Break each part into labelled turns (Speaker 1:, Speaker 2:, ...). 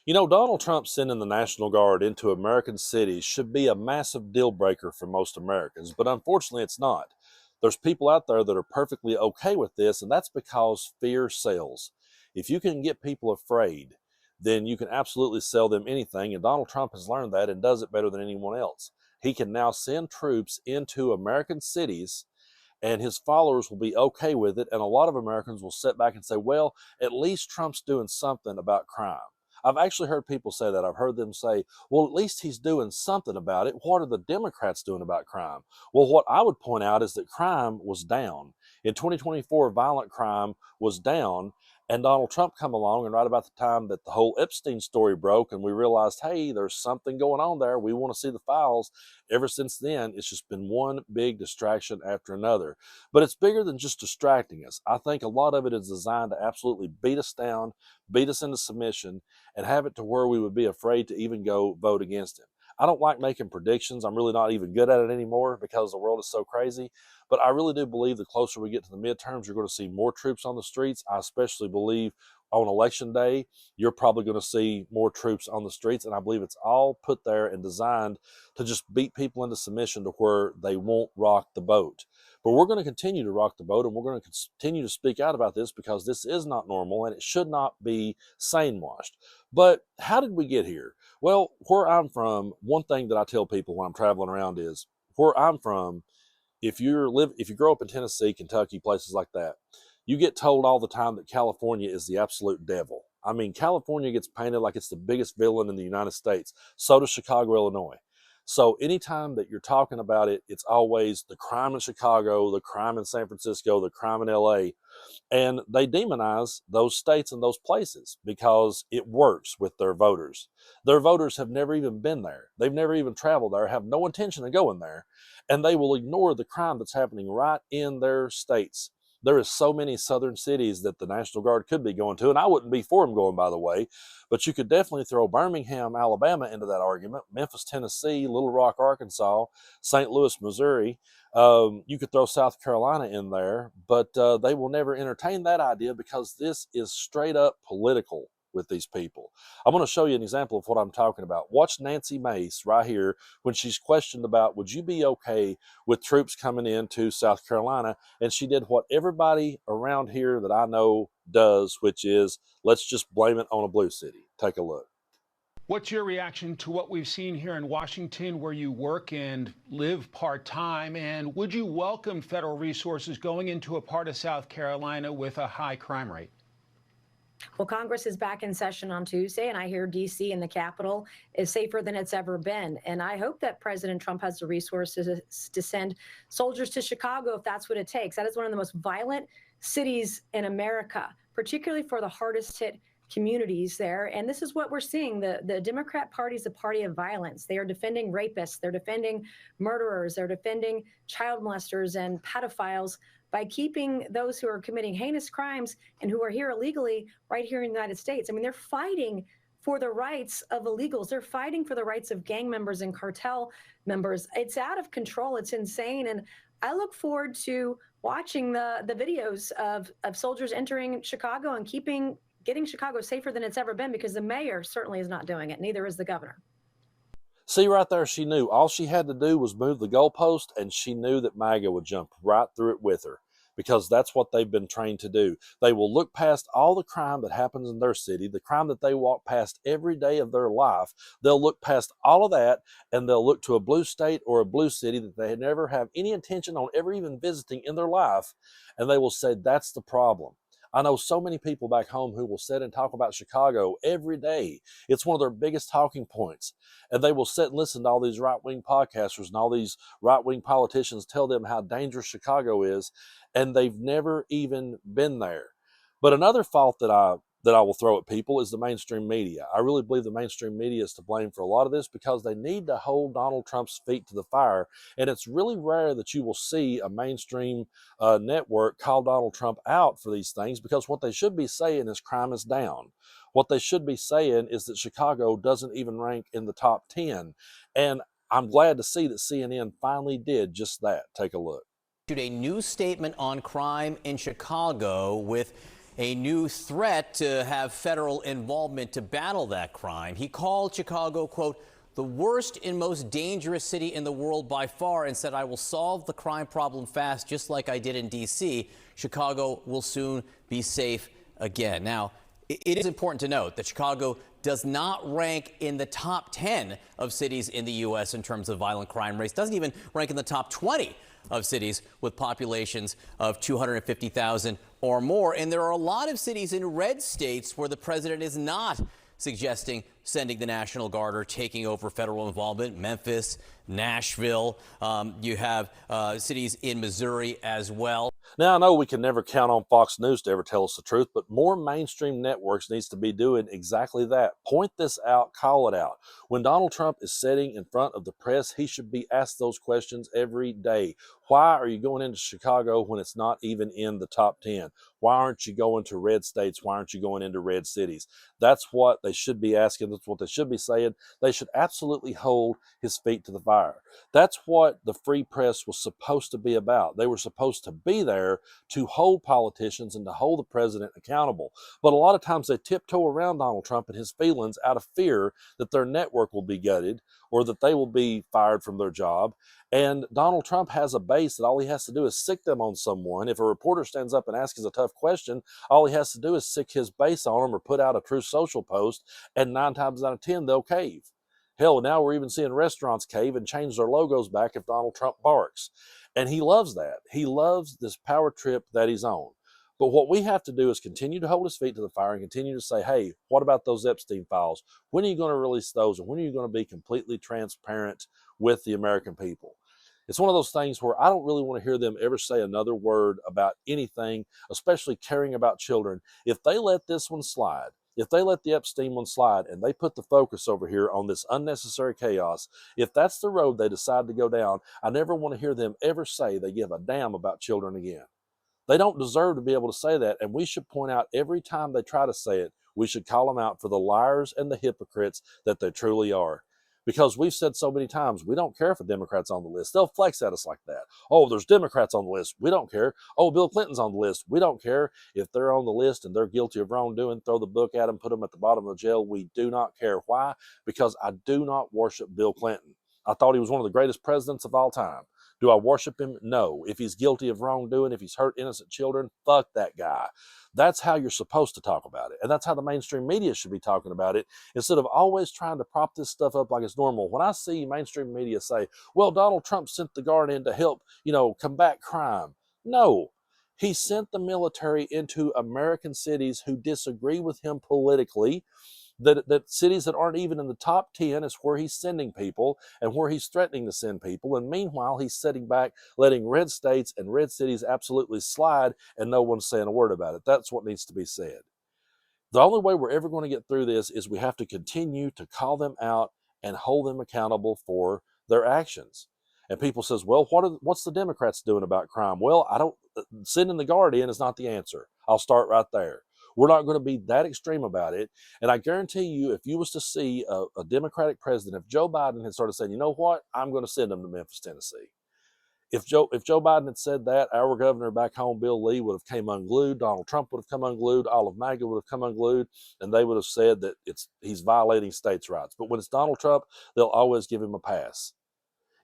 Speaker 1: You know, Donald Trump sending the National Guard into American cities should be a massive deal breaker for most Americans, but unfortunately it's not. There's people out there that are perfectly okay with this, and that's because fear sells. If you can get people afraid, then you can absolutely sell them anything, and Donald Trump has learned that and does it better than anyone else. He can now send troops into American cities and his followers will be okay with it. And a lot of Americans will sit back and say, well, at least Trump's doing something about crime. I've actually heard people say that. I've heard them say, well, at least he's doing something about it. What are the Democrats doing about crime? Well, what I would point out is that crime was down. In 2024, violent crime was down. And Donald Trump come along, and right about the time that the whole Epstein story broke and we realized, hey, there's something going on there, we want to see the files. Ever since then, it's just been one big distraction after another. But it's bigger than just distracting us. I think a lot of it is designed to absolutely beat us down, beat us into submission, and have it to where we would be afraid to even go vote against him. I don't like making predictions. I'm really not even good at it anymore because the world is so crazy. But I really do believe the closer we get to the midterms, you're going to see more troops on the streets. I especially believe on election day, you're probably going to see more troops on the streets. And I believe it's all put there and designed to just beat people into submission to where they won't rock the boat. But we're going to continue to rock the boat, and we're going to continue to speak out about this because this is not normal and it should not be sane washed. But how did we get here? Well, where I'm from, one thing that I tell people when I'm traveling around is where I'm from, if you grow up in Tennessee, Kentucky, places like that, you get told all the time that California is the absolute devil. I mean, California gets painted like it's the biggest villain in the United States. So does Chicago, Illinois. So anytime that you're talking about it, it's always the crime in Chicago, the crime in San Francisco, the crime in LA. And they demonize those states and those places because it works with their voters. Their voters have never even been there. They've never even traveled there, have no intention of going there. And they will ignore the crime that's happening right in their states. There is so many southern cities that the National Guard could be going to, and I wouldn't be for them going, by the way, but you could definitely throw Birmingham, Alabama into that argument, Memphis, Tennessee, Little Rock, Arkansas, St. Louis, Missouri. You could throw South Carolina in there, but they will never entertain that idea because this is straight up political with these people. I'm going to show you an example of what I'm talking about. Watch Nancy Mace right here when she's questioned about, would you be okay with troops coming into South Carolina? And she did what everybody around here that I know does, which is let's just blame it on a blue city. Take a look.
Speaker 2: What's your reaction to what we've seen here in Washington, where you work and live part-time? And would you welcome federal resources going into a part of South Carolina with a high crime rate?
Speaker 3: Well, Congress is back in session on Tuesday, and I hear D.C. and the Capitol is safer than it's ever been. And I hope that President Trump has the resources to send soldiers to Chicago if that's what it takes. That is one of the most violent cities in America, particularly for the hardest hit communities there. And this is what we're seeing. The Democrat Party is a party of violence. They are defending rapists. They're defending murderers. They're defending child molesters and pedophiles by keeping those who are committing heinous crimes and who are here illegally right here in the United States. I mean, they're fighting for the rights of illegals. They're fighting for the rights of gang members and cartel members. It's out of control. It's insane. And I look forward to watching the videos of soldiers entering Chicago and getting Chicago safer than it's ever been, because the mayor certainly is not doing it. Neither is the governor.
Speaker 1: See, right there, she knew. All she had to do was move the goalpost, and she knew that MAGA would jump right through it with her because that's what they've been trained to do. They will look past all the crime that happens in their city, the crime that they walk past every day of their life. They'll look past all of that, and they'll look to a blue state or a blue city that they never have any intention on ever even visiting in their life, and they will say, that's the problem. I know so many people back home who will sit and talk about Chicago every day. It's one of their biggest talking points. And they will sit and listen to all these right-wing podcasters and all these right-wing politicians tell them how dangerous Chicago is, and they've never even been there. But another fault that I will throw at people is the mainstream media. I really believe the mainstream media is to blame for a lot of this because they need to hold Donald Trump's feet to the fire. And it's really rare that you will see a mainstream network call Donald Trump out for these things, because what they should be saying is crime is down. What they should be saying is that Chicago doesn't even rank in the top 10. And I'm glad to see that CNN finally did just that. Take a look.
Speaker 4: A new statement on crime in Chicago with a new threat to have federal involvement to battle that crime. He called Chicago, quote, the worst and most dangerous city in the world by far, and said, I will solve the crime problem fast, just like I did in D.C. Chicago will soon be safe again. Now, it is important to note that Chicago does not rank in the top 10 of cities in the U.S. in terms of violent crime rates, doesn't even rank in the top 20 of cities with populations of 250,000 or more. And there are a lot of cities in red states where the president is not suggesting sending the National Guard or taking over federal involvement. Memphis, Nashville, you have cities in Missouri as well.
Speaker 1: Now, I know we can never count on Fox News to ever tell us the truth, but more mainstream networks needs to be doing exactly that. Point this out, call it out. When Donald Trump is sitting in front of the press, he should be asked those questions every day. Why are you going into Chicago when it's not even in the top 10? Why aren't you going to red states? Why aren't you going into red cities? That's what they should be asking. That's what they should be saying. They should absolutely hold his feet to the fire. That's what the free press was supposed to be about. They were supposed to be there to hold politicians and to hold the president accountable. But a lot of times they tiptoe around Donald Trump and his feelings out of fear that their network will be gutted or that they will be fired from their job. And Donald Trump has a base that all he has to do is sick them on someone. If a reporter stands up and asks a tough question, all he has to do is sick his base on them or put out a True Social post, and 9 times out of 10, they'll cave. Hell, now we're even seeing restaurants cave and change their logos back if Donald Trump barks. And he loves that. He loves this power trip that he's on. But what we have to do is continue to hold his feet to the fire and continue to say, hey, what about those Epstein files? When are you going to release those? And when are you going to be completely transparent with the American people? It's one of those things where I don't really want to hear them ever say another word about anything, especially caring about children. If they let this one slide, if they let the Epstein one slide and they put the focus over here on this unnecessary chaos, if that's the road they decide to go down, I never want to hear them ever say they give a damn about children again. They don't deserve to be able to say that, and we should point out every time they try to say it, we should call them out for the liars and the hypocrites that they truly are. Because we've said so many times, we don't care if a Democrat's on the list. They'll flex at us like that. Oh, there's Democrats on the list. We don't care. Oh, Bill Clinton's on the list. We don't care. If they're on the list and they're guilty of wrongdoing, throw the book at them, put them at the bottom of the jail. We do not care. Why? Because I do not worship Bill Clinton. I thought he was one of the greatest presidents of all time. Do I worship him? No. If he's guilty of wrongdoing, if he's hurt innocent children, fuck that guy. That's how you're supposed to talk about it. And that's how the mainstream media should be talking about it, instead of always trying to prop this stuff up like it's normal. When I see mainstream media say, well, Donald Trump sent the Guard in to help, combat crime. No. He sent the military into American cities who disagree with him politically. That cities that aren't even in the top 10 is where he's sending people and where he's threatening to send people. And meanwhile, he's sitting back, letting red states and red cities absolutely slide, and no one's saying a word about it. That's what needs to be said. The only way we're ever going to get through this is we have to continue to call them out and hold them accountable for their actions. And people says, well, what's the Democrats doing about crime? Well, sending the Guard in is not the answer. I'll start right there. We're not going to be that extreme about it. And I guarantee you, if you was to see a Democratic president, if Joe Biden had started saying, you know what, I'm going to send them to Memphis, Tennessee. If Joe Biden had said that, our governor back home, Bill Lee, would have came unglued. Donald Trump would have come unglued. All of MAGA would have come unglued. And they would have said that he's violating states' rights. But when it's Donald Trump, they'll always give him a pass.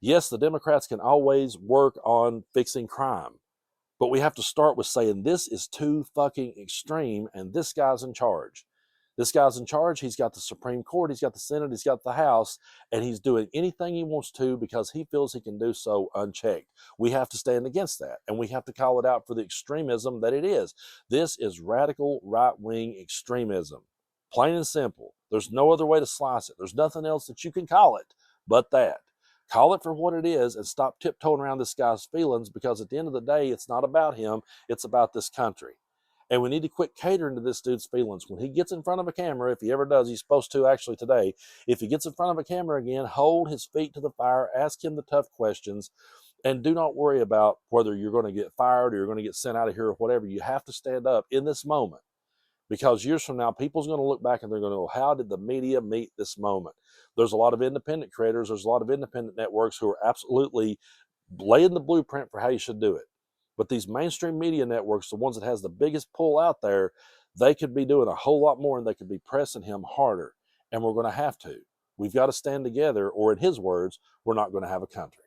Speaker 1: Yes, the Democrats can always work on fixing crime. But we have to start with saying this is too fucking extreme, and this guy's in charge. This guy's in charge. He's got the Supreme Court. He's got the Senate. He's got the House. And he's doing anything he wants to because he feels he can do so unchecked. We have to stand against that. And we have to call it out for the extremism that it is. This is radical right-wing extremism. Plain and simple. There's no other way to slice it. There's nothing else that you can call it but that. Call it for what it is and stop tiptoeing around this guy's feelings, because at the end of the day, it's not about him. It's about this country. And we need to quit catering to this dude's feelings. When he gets in front of a camera, if he ever does, he's supposed to actually today, if he gets in front of a camera again, hold his feet to the fire, ask him the tough questions, and do not worry about whether you're going to get fired or you're going to get sent out of here or whatever. You have to stand up in this moment. Because years from now, people's going to look back and they're going to go, how did the media meet this moment? There's a lot of independent creators. There's a lot of independent networks who are absolutely laying the blueprint for how you should do it. But these mainstream media networks, the ones that has the biggest pull out there, they could be doing a whole lot more and they could be pressing him harder. And we're going to have to. We've got to stand together, or in his words, we're not going to have a country.